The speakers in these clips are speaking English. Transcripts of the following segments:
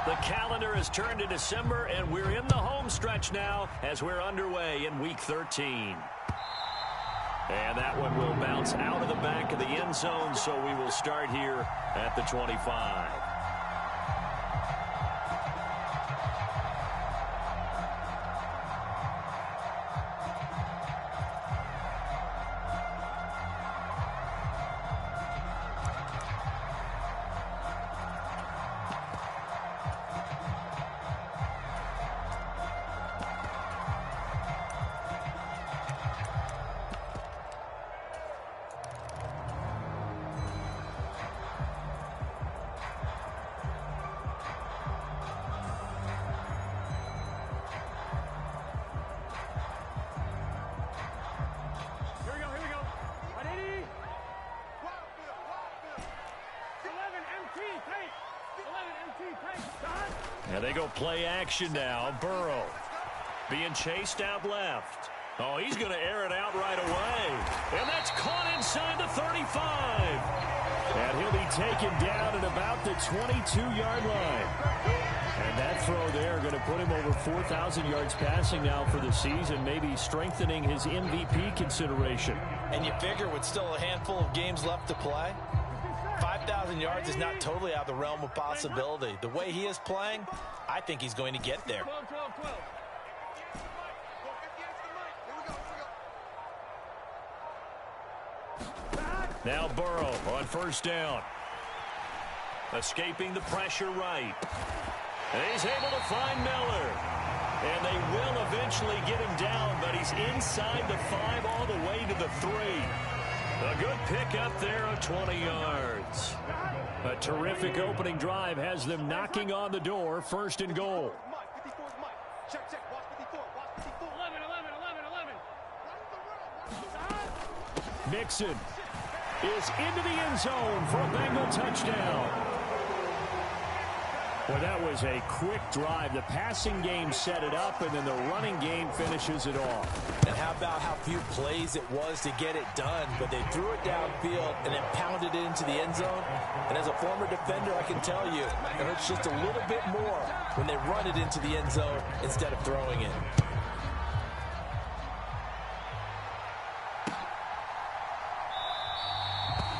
The calendar has turned to December, and we're in the home stretch now as we're underway in Week 13. And that one will bounce out of the back of the end zone, so we will start here at the 25. And they go play action now. Burrow being chased out left. Oh, he's going to air it out right away. And that's caught inside the 35. And he'll be taken down at about the 22-yard line. And that throw there going to put him over 4,000 yards passing now for the season, maybe strengthening his MVP consideration. And you figure with still a handful of games left to play, 5,000 yards is not totally out of the realm of possibility. The way he is playing, I think he's going to get there. Now Burrow on first down. Escaping the pressure right. And he's able to find Miller. And they will eventually get him down, but he's inside the 5 all the way to the 3. A good pick up there of 20 yards. A terrific opening drive has them knocking on the door, first and goal. Mixon is into the end zone for a Bengal touchdown. Well, that was a quick drive. The passing game set it up, and then the running game finishes it off. And how about how few plays it was to get it done, but they threw it downfield and then pounded it into the end zone. And as a former defender, I can tell you, it hurts just a little bit more when they run it into the end zone instead of throwing it.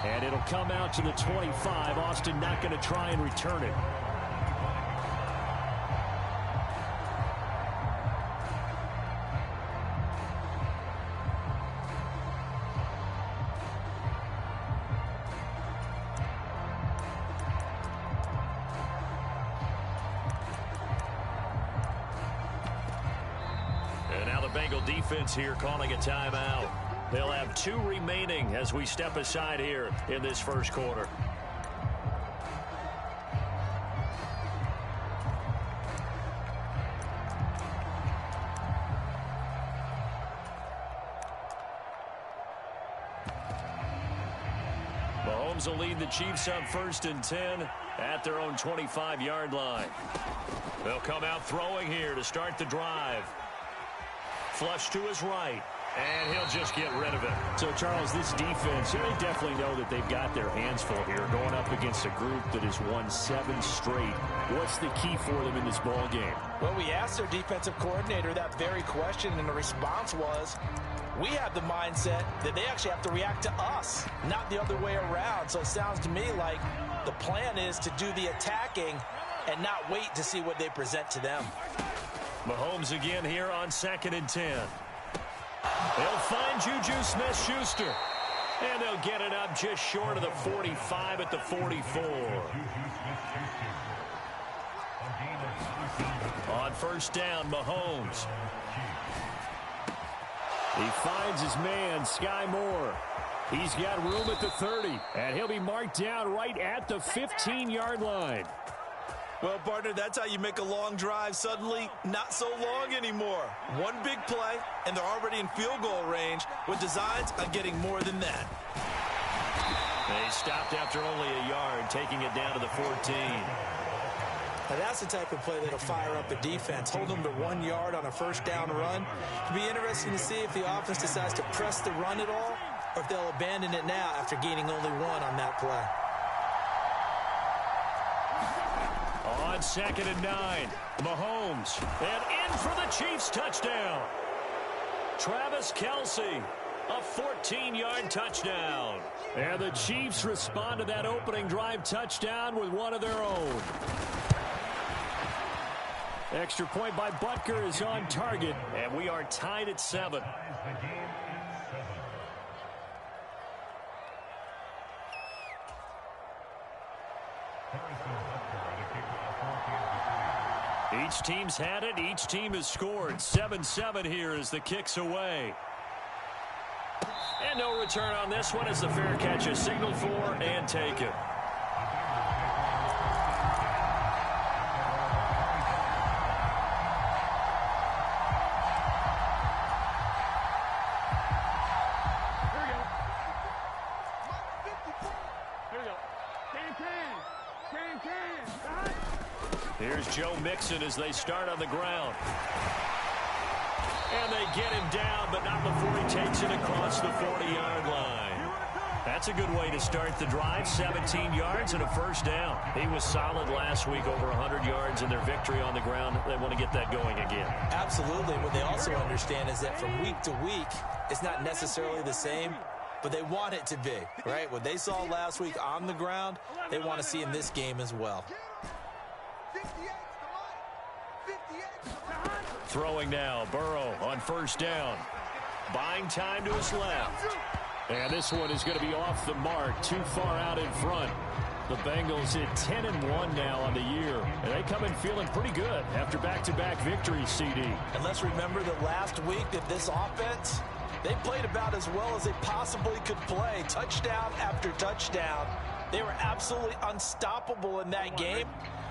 And it'll come out to the 25. Austin not going to try and return it. Bengal defense here calling a timeout. They'll have 2 remaining as we step aside here in this first quarter. Mahomes will lead the Chiefs up first and 10 at their own 25-yard line. They'll come out throwing here to start the drive. Flush to his right, and he'll just get rid of it. So, Charles, this defense, they definitely know that they've got their hands full here, going up against a group that has won 7 straight. What's the key for them in this ball game? Well, we asked their defensive coordinator that very question, and the response was, we have the mindset that they actually have to react to us, not the other way around. So it sounds to me like the plan is to do the attacking and not wait to see what they present to them. Mahomes again here on 2nd and 10. They'll find Juju Smith-Schuster. And they'll get it up just short of the 45 at the 44. On first down, Mahomes. He finds his man, Sky Moore. He's got room at the 30. And he'll be marked down right at the 15-yard line. Well, partner, that's how you make a long drive suddenly not so long anymore. One big play, and they're already in field goal range with designs on getting more than that. They stopped after only a yard, taking it down to the 14. Now that's the type of play that'll fire up a defense. Hold them to 1 yard on a first down run. It'll be interesting to see if the offense decides to press the run at all, or if they'll abandon it now after gaining only 1 on that play. On 2nd and 9, Mahomes. And in for the Chiefs touchdown. Travis Kelce, a 14-yard touchdown. And the Chiefs respond to that opening drive touchdown with one of their own. Extra point by Butker is on target, and we are tied at 7. Each team's had it. Each team has scored. 7-7 here as the kick's away. And no return on this one as the fair catch is signaled for and taken. Here's Joe Mixon as they start on the ground. And they get him down, but not before he takes it across the 40-yard line. That's a good way to start the drive. 17 yards and a first down. He was solid last week, over 100 yards in their victory on the ground. They want to get that going again. Absolutely. What they also understand is that from week to week, it's not necessarily the same, but they want it to be, right? What they saw last week on the ground, they want to see in this game as well. Throwing now, Burrow on first down. Buying time to his left. And this one is going to be off the mark, too far out in front. The Bengals hit 10-1 now on the year, and they come in feeling pretty good after back-to-back victories, CD. And let's remember that last week that this offense, they played about as well as they possibly could play. Touchdown after touchdown. They were absolutely unstoppable in that game.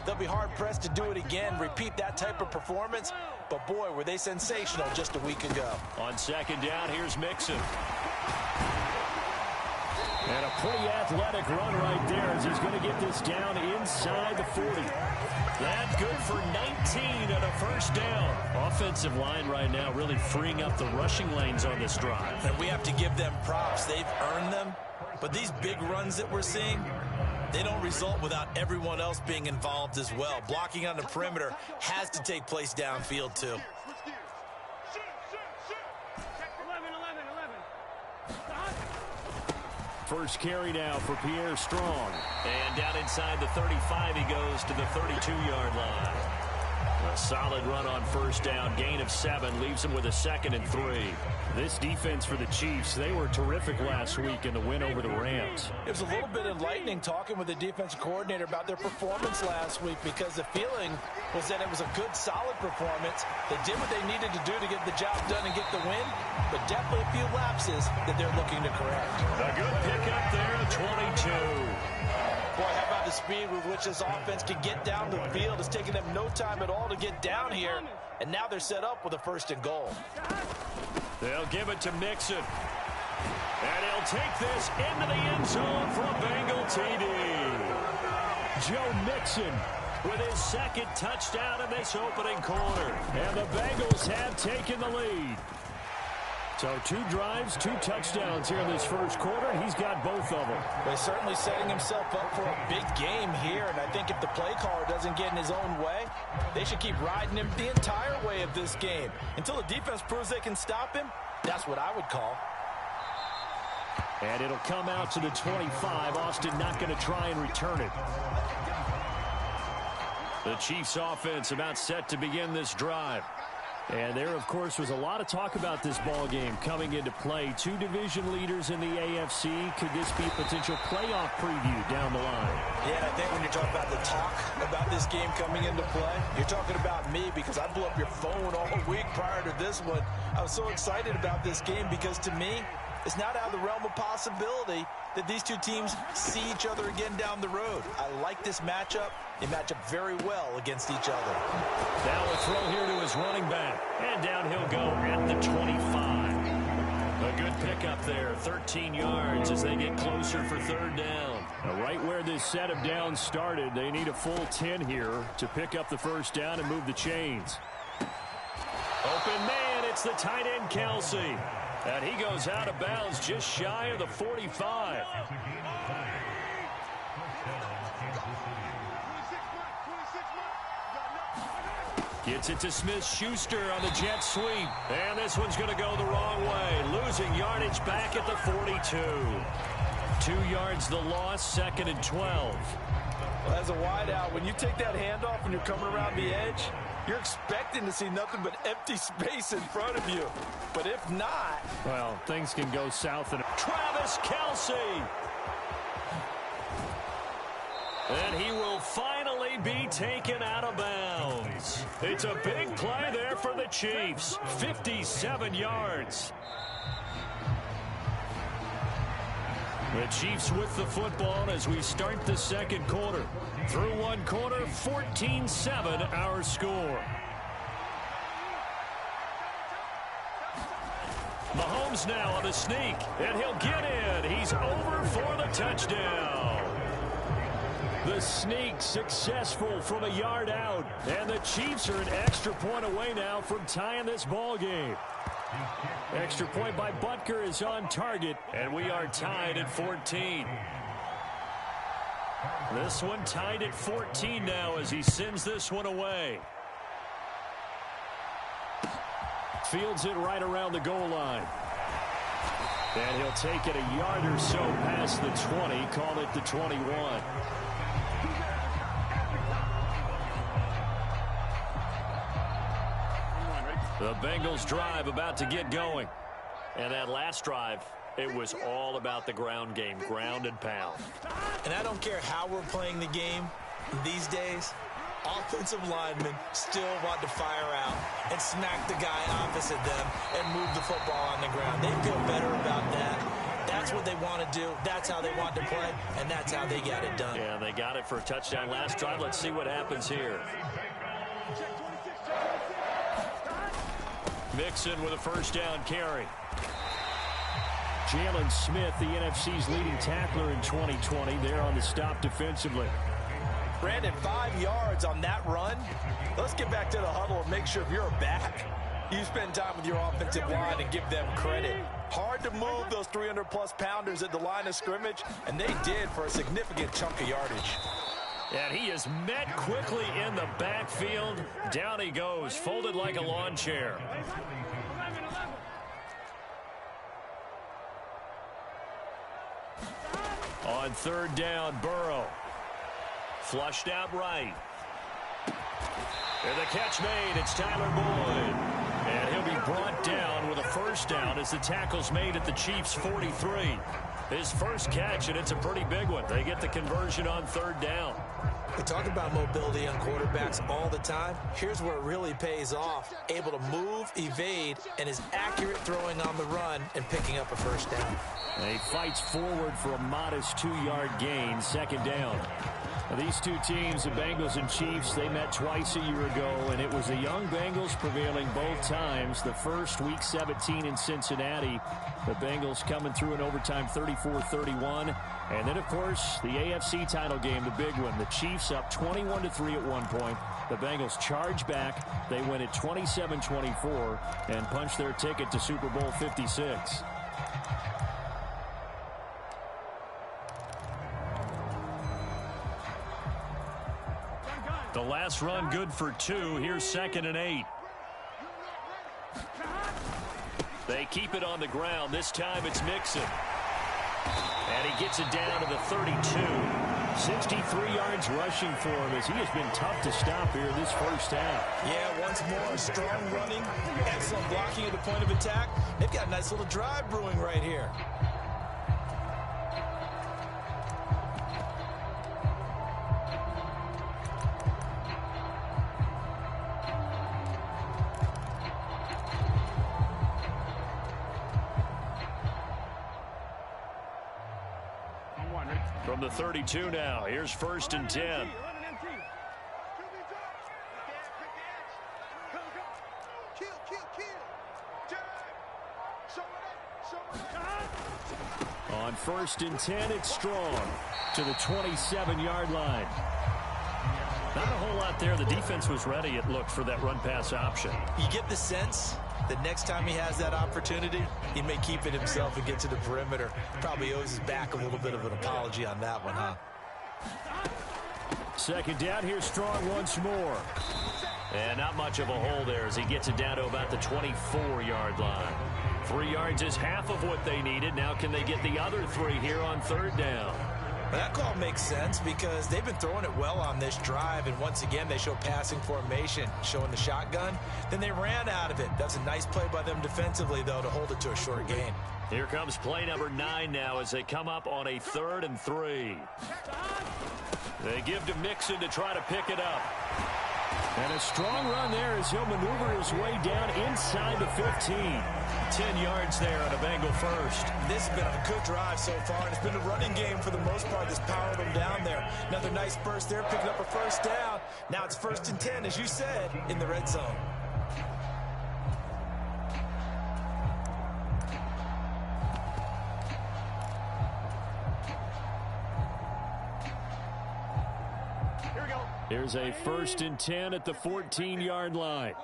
They'll be hard-pressed to do it again, repeat that type of performance. But, boy, were they sensational just a week ago. On second down, here's Mixon. And a pretty athletic run right there as he's going to get this down inside the 40. That's good for 19 and a first down. Offensive line right now really freeing up the rushing lanes on this drive. And we have to give them props. They've earned them. But these big runs that we're seeing, they don't result without everyone else being involved as well. Blocking on the perimeter has to take place downfield too. First carry now for Pierre Strong. And down inside the 35, he goes to the 32-yard line. A solid run on first down. Gain of 7 leaves him with a 2nd and 3. This defense for the Chiefs, they were terrific last week in the win over the Rams. It was a little bit enlightening talking with the defensive coordinator about their performance last week, because the feeling was that it was a good, solid performance. They did what they needed to do to get the job done and get the win, but definitely a few lapses that they're looking to correct. A good pickup there, 22. Boy, how about the speed with which this offense can get down the field? It's taking them no time at all to get down here, and now they're set up with a 1st and goal. They'll give it to Mixon. And he'll take this into the end zone for a Bengal TD. Joe Mixon with his 2nd touchdown in this opening quarter. And the Bengals have taken the lead. So 2 drives, 2 touchdowns here in this first quarter. He's got both of them. He's certainly setting himself up for a big game here, and I think if the play caller doesn't get in his own way, they should keep riding him the entire way of this game. Until the defense proves they can stop him, that's what I would call. And it'll come out to the 25. Austin not going to try and return it. The Chiefs offense about set to begin this drive. And there, of course, was a lot of talk about this ball game coming into play. 2 division leaders in the AFC. Could this be a potential playoff preview down the line? Yeah, and I think when you're talking about the talk about this game coming into play, you're talking about me, because I blew up your phone all week prior to this one. I was so excited about this game because, to me, it's not out of the realm of possibility that these 2 teams see each other again down the road. I like this matchup. They match up very well against each other. Now a throw here to his running back. And down he'll go at the 25. A good pickup there. 13 yards as they get closer for 3rd down. Now right where this set of downs started, they need a full 10 here to pick up the first down and move the chains. Open man, it's the tight end Kelce. And he goes out of bounds just shy of the 45. Gets it to Smith-Schuster on the jet sweep. And this one's going to go the wrong way. Losing yardage back at the 42. 2 yards the loss, 2nd and 12. Well, as a wideout, when you take that handoff and you're coming around the edge, you're expecting to see nothing but empty space in front of you. But if not... well, things can go south. And Travis Kelce. And he will finally be taken out of bounds. It's a big play there for the Chiefs. 57 yards. The Chiefs with the football as we start the second quarter. Through one quarter, 14-7 our score. Mahomes now on the sneak, and he'll get in. He's over for the touchdown. The sneak successful from a yard out, and the Chiefs are an extra point away now from tying this ball game. Extra point by Butker is on target, and we are tied at 14. This one tied at 14 now as he sends this one away. Fields it right around the goal line. And he'll take it a yard or so past the 20, call it the 21. The Bengals drive about to get going. And that last drive, it was all about the ground game, ground and pound. And I don't care how we're playing the game these days, offensive linemen still want to fire out and smack the guy opposite them and move the football on the ground. They feel better about that. That's what they want to do. That's how they want to play, and that's how they got it done. Yeah, they got it for a touchdown last drive. Let's see what happens here. Mixon with a first down carry. Jalen Smith, the NFC's leading tackler in 2020, there on the stop defensively. Brandon, 5 yards on that run. Let's get back to the huddle and make sure if you're a back, you spend time with your offensive line and give them credit. Hard to move those 300-plus pounders at the line of scrimmage, and they did for a significant chunk of yardage. And he is met quickly in the backfield. Down he goes, folded like a lawn chair. On third down, Burrow. Flushed out right. And the catch made. It's Tyler Boyd. And he'll be brought down with a first down as the tackle's made at the Chiefs' 43. His first catch, and it's a pretty big one. They get the conversion on third down. We talk about mobility on quarterbacks all the time. Here's where it really pays off. Able to move, evade, and is accurate throwing on the run and picking up a first down. And he fights forward for a modest 2-yard gain, second down. Now, these two teams, the Bengals and Chiefs, they met twice a year ago, and it was the young Bengals prevailing both times. The first, Week 17 in Cincinnati. The Bengals coming through in overtime 34-31. And then, of course, the AFC title game, the big one. The Chiefs up 21-3 at one point. The Bengals charge back. They win it 27-24 and punch their ticket to Super Bowl 56. The last run good for 2. Here's 2nd and 8. They keep it on the ground. This time it's Mixon. And he gets it down to the 32. 63 yards rushing for him as he has been tough to stop here this first half. Yeah, once more, strong running, excellent blocking at the point of attack. They've got a nice little drive brewing right here. From the 32 now, here's 1st and 10. On 1st and 10, it's Strong to the 27-yard line. Not a whole lot there. The defense was ready, it looked, for that run-pass option. You get the sense that next time he has that opportunity, he may keep it himself and get to the perimeter. Probably owes his back a little bit of an apology on that one, huh? Second down, here's Strong once more. And not much of a hole there as he gets it down to about the 24-yard line. 3 yards is half of what they needed. Now can they get the other 3 here on third down? That call makes sense because they've been throwing it well on this drive, and once again they show passing formation, showing the shotgun. Then they ran out of it. That's a nice play by them defensively, though, to hold it to a short gain. Here comes play number 9 now as they come up on a 3rd and 3. They give to Mixon to try to pick it up. And a strong run there as he'll maneuver his way down inside the 15. 10 yards there on a Bengal first. This has been a good drive so far, and it's been a running game for the most part that's powered them down there. Another nice burst there, picking up a first down. Now it's 1st and 10, as you said, in the red zone. Here's a 1st and 10 at the 14-yard line.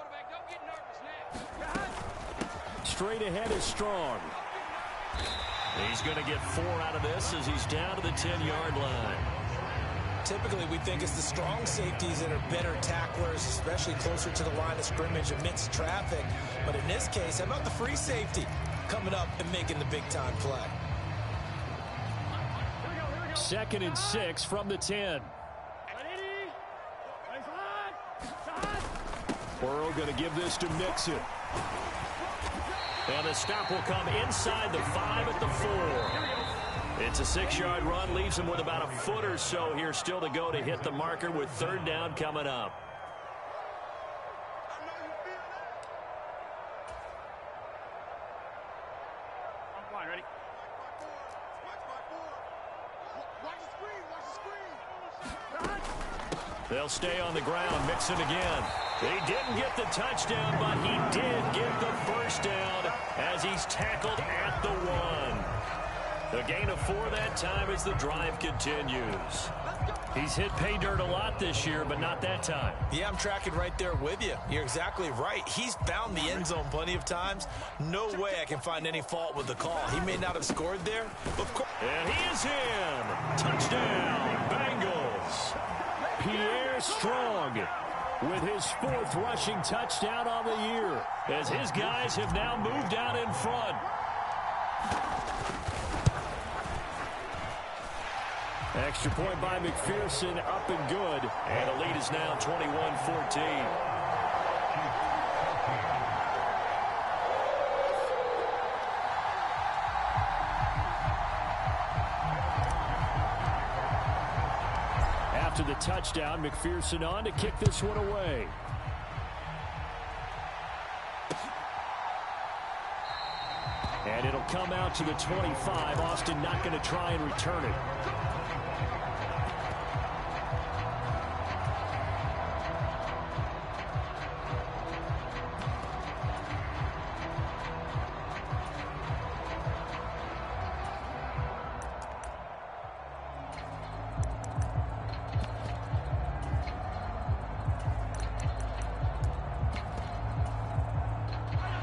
Straight ahead is Strong. He's going to get 4 out of this as he's down to the 10-yard line. Typically, we think it's the strong safeties that are better tacklers, especially closer to the line of scrimmage amidst traffic. But in this case, how about the free safety coming up and making the big-time play? 2nd and 6 from the 10. Burrow going to give this to Mixon. And the stop will come inside the 5 at the 4. It's a 6-yard run, leaves him with about a foot or so here still to go to hit the marker with 3rd down coming up. Ready? They'll stay on the ground. Mixon again. He didn't get the touchdown, but he did get the first down as he's tackled at the 1. The gain of 4 that time as the drive continues. He's hit pay dirt a lot this year, but not that time. Yeah, I'm tracking right there with you. You're exactly right. He's found the end zone plenty of times. No way I can find any fault with the call. He may not have scored there, but of course. And he is in. Touchdown, Bengals. Pierre Strong with his 4th rushing touchdown on the year as his guys have now moved out in front. Extra point by McPherson, up and good. And the lead is now 21-14. After the touchdown, McPherson on to kick this one away. And it'll come out to the 25. Austin not going to try and return it.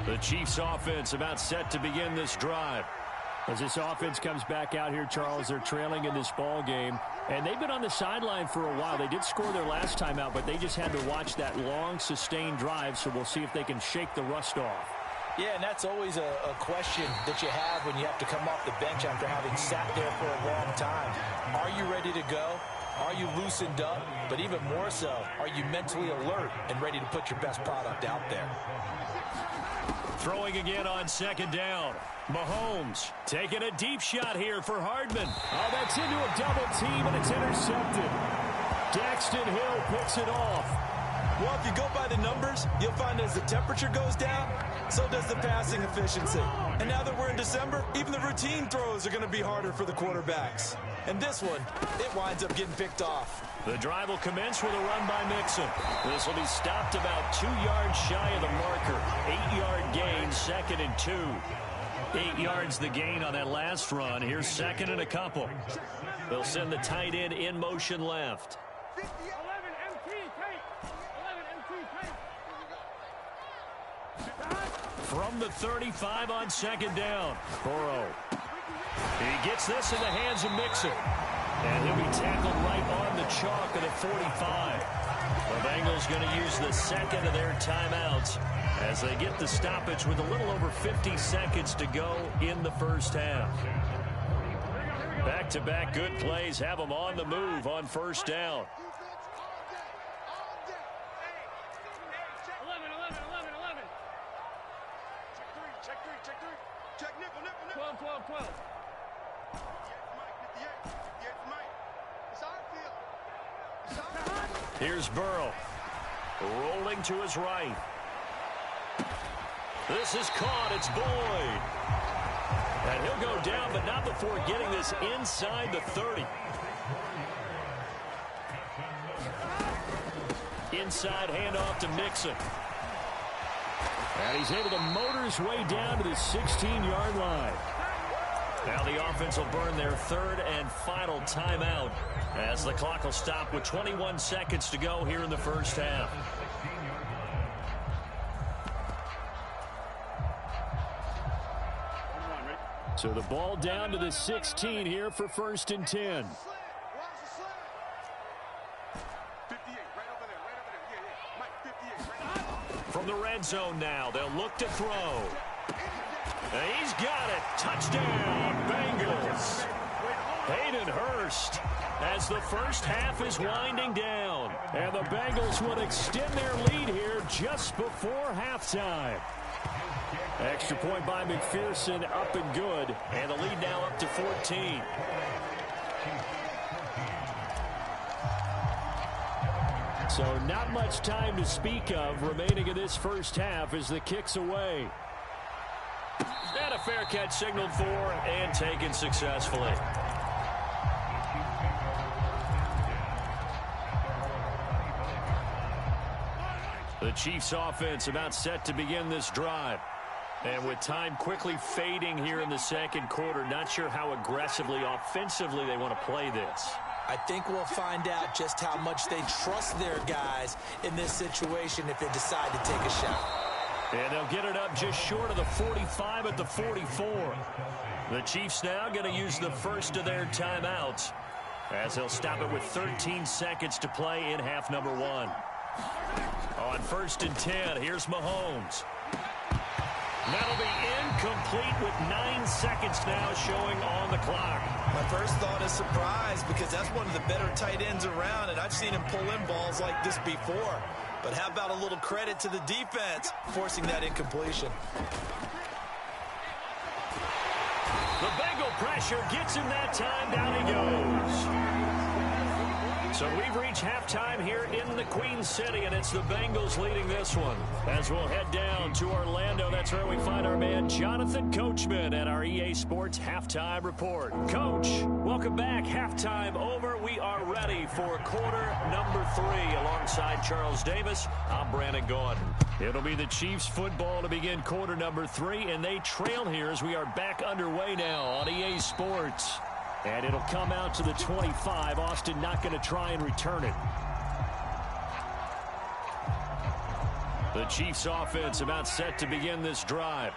The Chiefs offense about set to begin this drive. As this offense comes back out here, Charles, they're trailing in this ball game. And they've been on the sideline for a while. They did score their last time out, but they just had to watch that long, sustained drive. So we'll see if they can shake the rust off. Yeah, and that's always a question that you have when you have to come off the bench after having sat there for a long time. Are you ready to go? Are you loosened up? But even more so, are you mentally alert and ready to put your best product out there? Throwing again on 2nd down. Mahomes taking a deep shot here for Hardman. Oh, that's into a double team, and it's intercepted. Daxton Hill picks it off. Well, if you go by the numbers, you'll find as the temperature goes down, so does the passing efficiency. And now that we're in December, even the routine throws are going to be harder for the quarterbacks. And this one, it winds up getting picked off. The drive will commence with a run by Mixon. This will be stopped about 2 yards shy of the marker. 8-yard gain, 2nd and 2. 8 yards the gain on that last run. Here's 2nd and a couple. They'll send the tight end in motion left. From the 35 on 2nd down. Burrow. He gets this in the hands of Mixon. And he'll be tackled right on the chalk of the 45. The Bengals going to use the second of their timeouts as they get the stoppage with a little over 50 seconds to go in the first half. Back-to-back good plays have them on the move on first down. 11. Check 12. Here's Burrow. Rolling to his right. This is caught. It's Boyd. And he'll go down, but not before getting this inside the 30. Inside handoff to Mixon. And he's able to motor his way down to the 16-yard line. Now the offense will burn their third and final timeout as the clock will stop with 21 seconds to go here in the first half. So the ball down to the 16 here for 1st and 10. From the red zone now, they'll look to throw. And he's got it. Touchdown, Bengals. Hayden Hurst as the first half is winding down. And the Bengals would extend their lead here just before halftime. Extra point by McPherson, up and good. And the lead now up to 14. So not much time to speak of remaining in this first half as the kick's away. And a fair catch signaled for and taken successfully. The Chiefs offense about set to begin this drive. And with time quickly fading here in the second quarter, not sure how aggressively, offensively they want to play this. I think we'll find out just how much they trust their guys in this situation if they decide to take a shot. And they'll get it up just short of the 45 at the 44. The Chiefs now going to use the first of their timeouts as they'll stop it with 13 seconds to play in half number 1. On 1st and 10, here's Mahomes. That'll be incomplete with 9 seconds now showing on the clock. My first thought is surprise because that's one of the better tight ends around, and I've seen him pull in balls like this before. But how about a little credit to the defense forcing that incompletion? The Bengal pressure gets him that time. Down he goes. So we've reached halftime here in the Queen City, and it's the Bengals leading this one. As we'll head down to Orlando, that's where we find our man Jonathan Coachman at our EA Sports Halftime Report. Coach, welcome back. Halftime over. We are ready for quarter number 3. Alongside Charles Davis, I'm Brandon Gaudin. It'll be the Chiefs football to begin quarter number 3, and they trail here as we are back underway now on EA Sports. And it'll come out to the 25. Austin not going to try and return it. The Chiefs offense about set to begin this drive.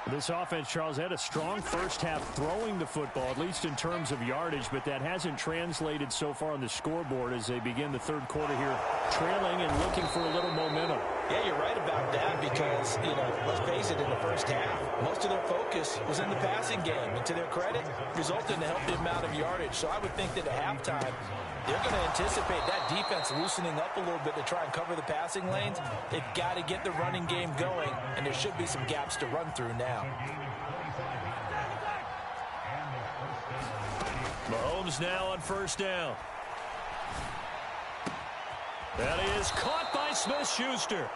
This offense, Charles, had a strong first half throwing the football, at least in terms of yardage, but that hasn't translated so far on the scoreboard as they begin the third quarter here, trailing and looking for a little momentum. Yeah, you're right about that because, let's face it, in the first half, most of their focus was in the passing game. And to their credit, resulted in a healthy amount of yardage. So I would think that at halftime, they're going to anticipate that defense loosening up a little bit to try and cover the passing lanes. They've got to get the running game going, and there should be some gaps to run through now. Mahomes now on first down. That is caught by Smith-Schuster.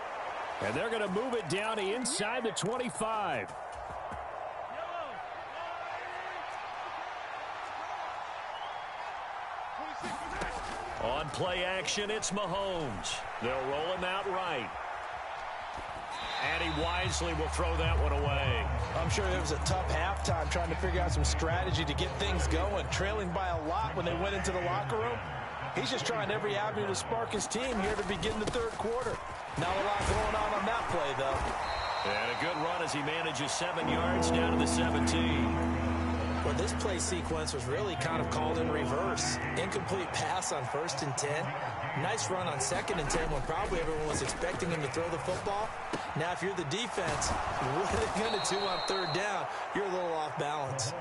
And they're going to move it down to inside the 25. On play action, it's Mahomes. They'll roll him out right. And he wisely will throw that one away. I'm sure it was a tough halftime trying to figure out some strategy to get things going. Trailing by a lot when they went into the locker room. He's just trying every avenue to spark his team here to begin the third quarter. Not a lot going on that play, though. And a good run as he manages 7 yards down to the 17. Well, Well, this play sequence was really kind of called in reverse. Incomplete pass on 1st and 10. Nice run on 2nd and 10 when probably everyone was expecting him to throw the football. Now, if you're the defense, what are they going to do on 3rd down? You're a little off balance.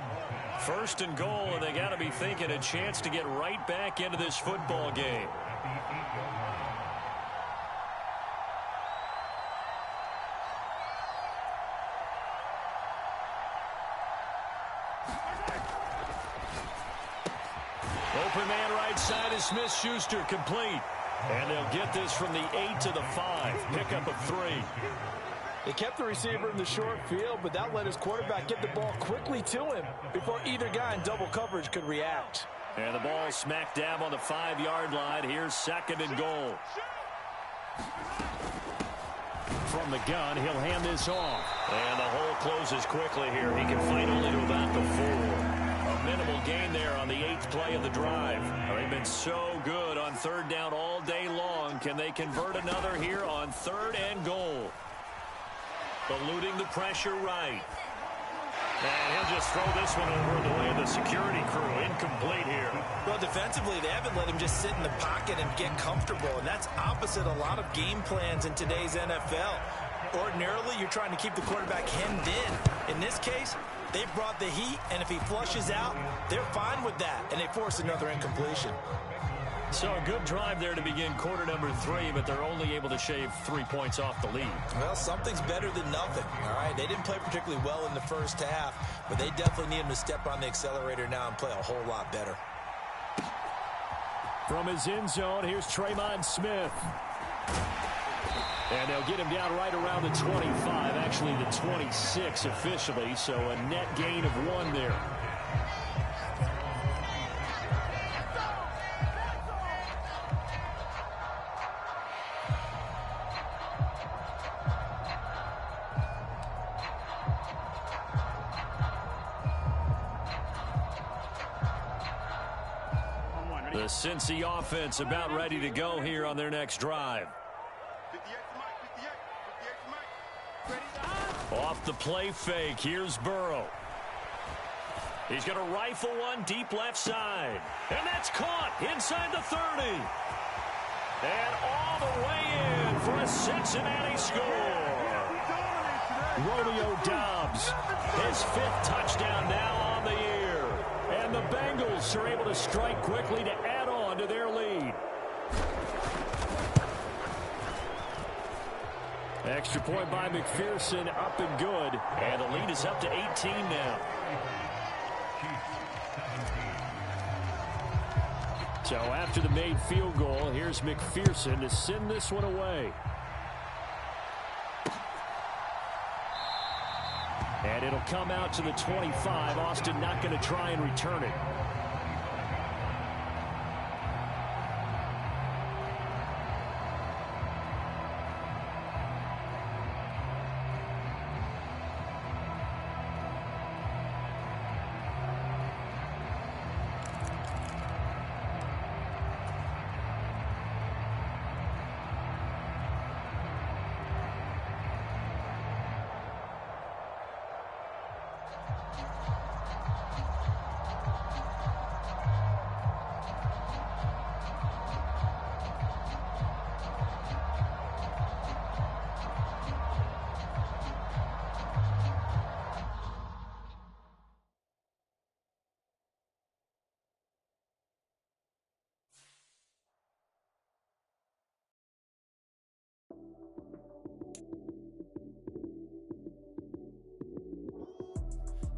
1st and goal, and they got to be thinking a chance to get right back into this football game. Open man right side is Smith-Schuster, complete. And they'll get this from the 8 to the 5. Pickup of 3. They kept the receiver in the short field, but that let his quarterback get the ball quickly to him before either guy in double coverage could react. And the ball smack dab on the 5-yard line. Here's 2nd and goal. From the gun, he'll hand this off. And the hole closes quickly here. He can fight only to about the 4. A minimal gain there on the 8th play of the drive. They've been so good on 3rd down all day long. Can they convert another here on 3rd and goal? Eluding the pressure right. And he'll just throw this one over in the way of the security crew. Incomplete here. Well, defensively, they haven't let him just sit in the pocket and get comfortable, and that's opposite a lot of game plans in today's NFL. Ordinarily, you're trying to keep the quarterback hemmed in. In this case, they brought the heat, and if he flushes out, they're fine with that, and they force another incompletion. So a good drive there to begin quarter number 3, but they're only able to shave 3 points off the lead. Well, something's better than nothing, all right? They didn't play particularly well in the first half, but they definitely need him to step on the accelerator now and play a whole lot better. From his end zone, here's Tremon Smith. And they'll get him down right around the 25, actually the 26 officially, so a net gain of 1 there. The Cincy offense about ready to go here on their next drive. Off the play fake, here's Burrow. He's going to rifle one deep left side. And that's caught inside the 30. And all the way in for a Cincinnati score. Romeo Doubs, his 5th touchdown now on the year. And the Bengals are able to strike quickly to add on to their lead. Extra point by McPherson, up and good. And the lead is up to 18 now. So after the made field goal, here's McPherson to send this one away. And it'll come out to the 25. Austin not going to try and return it.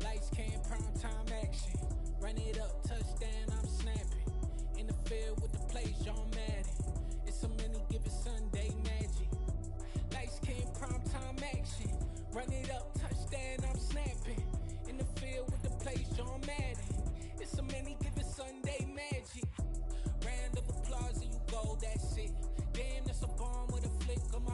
Lights came, prime time action. Run it up, touchdown, I'm snapping. In the field with the play, John Madden. It's so many given Sunday magic. Lights came, prime time action. Run it up, touchdown, I'm snapping. In the field with the play, John Madden. It's so many given Sunday magic. Round of applause and you go, that's it. Damn, that's a bomb with a flick of my